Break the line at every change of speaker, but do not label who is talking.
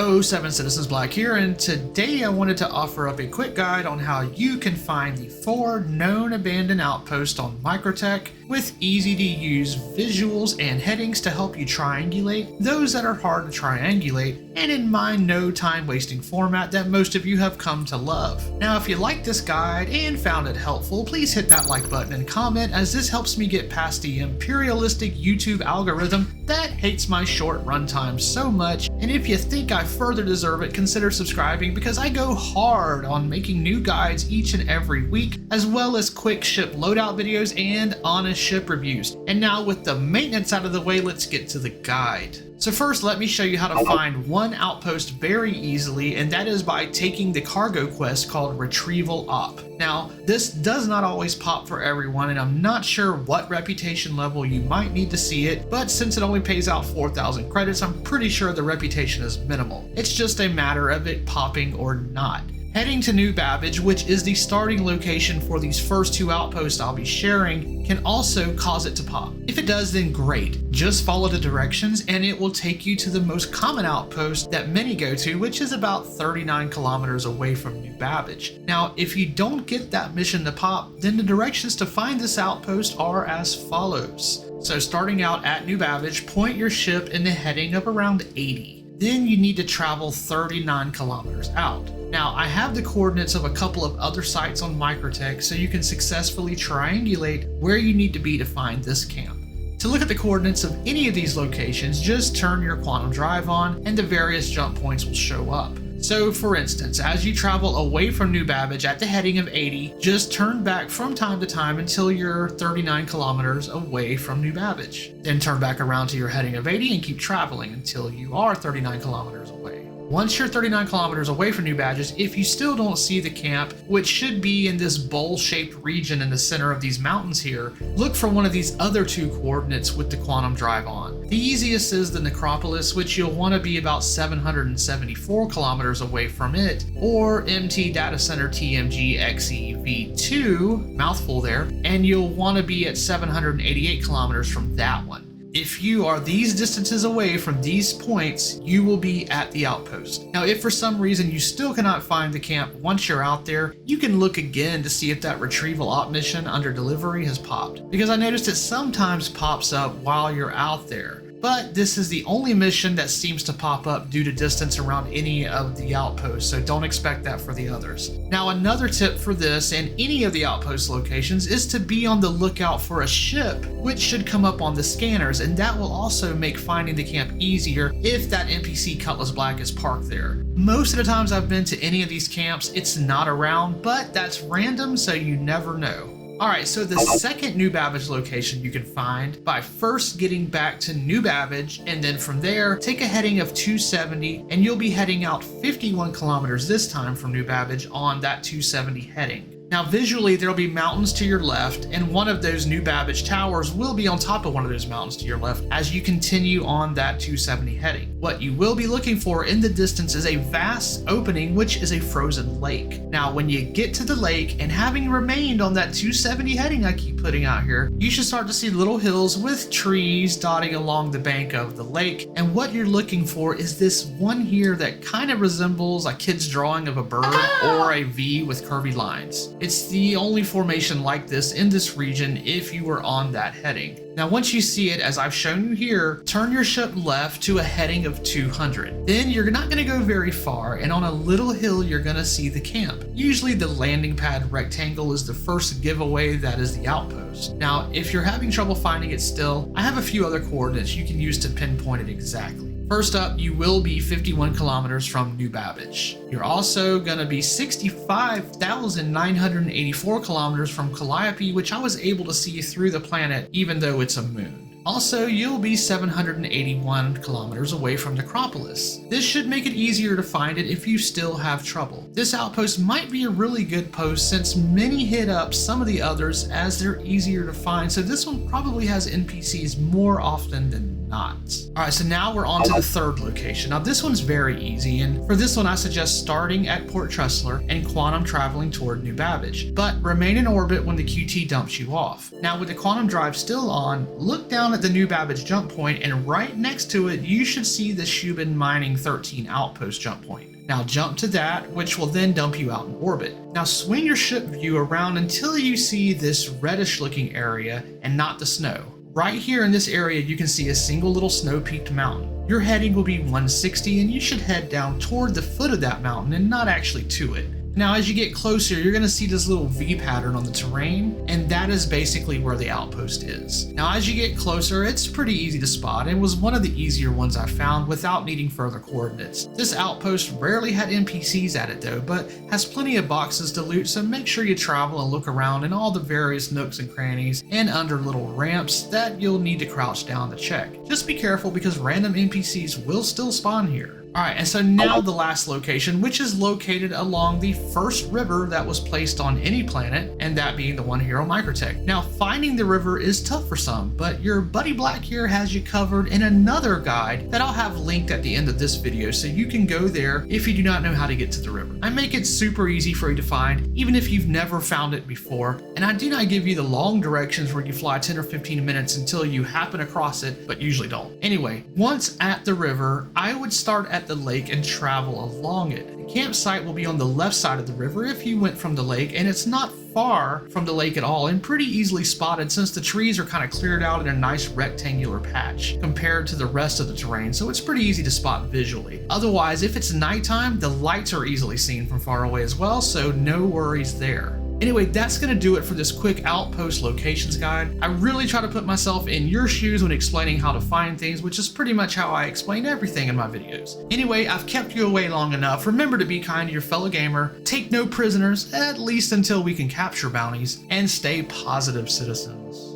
Yo, 7 Citizens Black here, and today I wanted to offer up a quick guide on how you can find the 4 known abandoned outposts on Microtech with easy to use visuals and headings to help you triangulate those that are hard to triangulate, and in my no time wasting format that most of you have come to love. Now if you liked this guide and found it helpful, please hit that like button and comment, as this helps me get past the imperialistic YouTube algorithm that hates my short runtime so much. And if you think I further deserve it, consider subscribing, because I go hard on making new guides each and every week, as well as quick ship loadout videos and honest ship reviews. And now with the maintenance out of the way, let's get to the guide. So first, let me show you how to find one outpost very easily, and that is by taking the cargo quest called Retrieval Op. Now, this does not always pop for everyone, and I'm not sure what reputation level you might need to see it, but since it only pays out 4,000 credits, I'm pretty sure the reputation is minimal. It's just a matter of it popping or not. Heading to New Babbage, which is the starting location for these first 2 outposts I'll be sharing, can also cause it to pop. If it does, then great. Just follow the directions and it will take you to the most common outpost that many go to, which is about 39 kilometers away from New Babbage. Now, if you don't get that mission to pop, then the directions to find this outpost are as follows. So starting out at New Babbage, point your ship in the heading of around 80. Then you need to travel 39 kilometers out. Now, I have the coordinates of a couple of other sites on Microtech, so you can successfully triangulate where you need to be to find this camp. To look at the coordinates of any of these locations, just turn your quantum drive on and the various jump points will show up. So for instance, as you travel away from New Babbage at the heading of 80, just turn back from time to time until you're 39 kilometers away from New Babbage. Then turn back around to your heading of 80 and keep traveling until you are 39 kilometers away. Once you're 39 kilometers away from New Babbage, if you still don't see the camp, which should be in this bowl-shaped region in the center of these mountains here, look for one of these other 2 coordinates with the quantum drive on. The easiest is the Necropolis, which you'll want to be about 774 kilometers away from it, or MT Data Center TMG XEV2, mouthful there, and you'll want to be at 788 kilometers from that one. If you are these distances away from these points, you will be at the outpost. Now, if for some reason you still cannot find the camp once you're out there, you can look again to see if that retrieval op mission under delivery has popped, because I noticed it sometimes pops up while you're out there. But this is the only mission that seems to pop up due to distance around any of the outposts, so don't expect that for the others. Now, another tip for this and any of the outpost locations is to be on the lookout for a ship, which should come up on the scanners, and that will also make finding the camp easier if that NPC Cutlass Black is parked there. Most of the times I've been to any of these camps, it's not around, but that's random, so you never know. Alright, so the second New Babbage location you can find by first getting back to New Babbage, and then from there, take a heading of 270, and you'll be heading out 51 kilometers this time from New Babbage on that 270 heading. Now visually, there'll be mountains to your left, and one of those New Babbage towers will be on top of one of those mountains to your left as you continue on that 270 heading. What you will be looking for in the distance is a vast opening, which is a frozen lake. Now when you get to the lake, and having remained on that 270 heading I keep putting out here, you should start to see little hills with trees dotting along the bank of the lake, and what you're looking for is this one here that kind of resembles a kid's drawing of a bird or a V with curvy lines. It's the only formation like this in this region if you were on that heading. Now once you see it, as I've shown you here, turn your ship left to a heading of 200. Then you're not going to go very far, and on a little hill you're going to see the camp. Usually the landing pad rectangle is the first giveaway that is the outpost. Now if you're having trouble finding it still, I have a few other coordinates you can use to pinpoint it exactly. First up, you will be 51 kilometers from New Babbage. You're also going to be 65,984 kilometers from Calliope, which I was able to see through the planet even though it's a moon. Also, you'll be 781 kilometers away from Necropolis. This should make it easier to find it if you still have trouble. This outpost might be a really good post since many hit up some of the others as they're easier to find, so this one probably has NPCs more often than not. Alright, so now we're on to the third location. Now this one's very easy, and for this one I suggest starting at Port Tressler and quantum traveling toward New Babbage, but remain in orbit when the QT dumps you off. Now with the quantum drive still on, look down down at the New Babbage jump point, and right next to it, you should see the Shubin Mining 13 Outpost jump point. Now jump to that, which will then dump you out in orbit. Now swing your ship view around until you see this reddish looking area and not the snow. Right here in this area, you can see a single little snow-peaked mountain. Your heading will be 160, and you should head down toward the foot of that mountain and not actually to it. Now as you get closer, you're going to see this little V pattern on the terrain, and that is basically where the outpost is. Now as you get closer, it's pretty easy to spot and was one of the easier ones I found without needing further coordinates. This outpost rarely had NPCs at it though, but has plenty of boxes to loot, so make sure you travel and look around in all the various nooks and crannies and under little ramps that you'll need to crouch down to check. Just be careful because random NPCs will still spawn here. Alright, and so now the last location, which is located along the first river that was placed on any planet, and that being the one here on Microtech. Now, finding the river is tough for some, but your buddy Black here has you covered in another guide that I'll have linked at the end of this video, so you can go there if you do not know how to get to the river. I make it super easy for you to find, even if you've never found it before, and I do not give you the long directions where you fly 10 or 15 minutes until you happen across it, but usually don't. Anyway, once at the river, I would start at the lake and travel along it. The campsite will be on the left side of the river if you went from the lake, and it's not far from the lake at all and pretty easily spotted since the trees are kind of cleared out in a nice rectangular patch compared to the rest of the terrain, so it's pretty easy to spot visually. Otherwise, if it's nighttime, the lights are easily seen from far away as well, so no worries there. Anyway, that's going to do it for this quick outpost locations guide. I really try to put myself in your shoes when explaining how to find things, which is pretty much how I explain everything in my videos. Anyway, I've kept you away long enough. Remember to be kind to your fellow gamer, take no prisoners, at least until we can capture bounties, and stay positive citizens.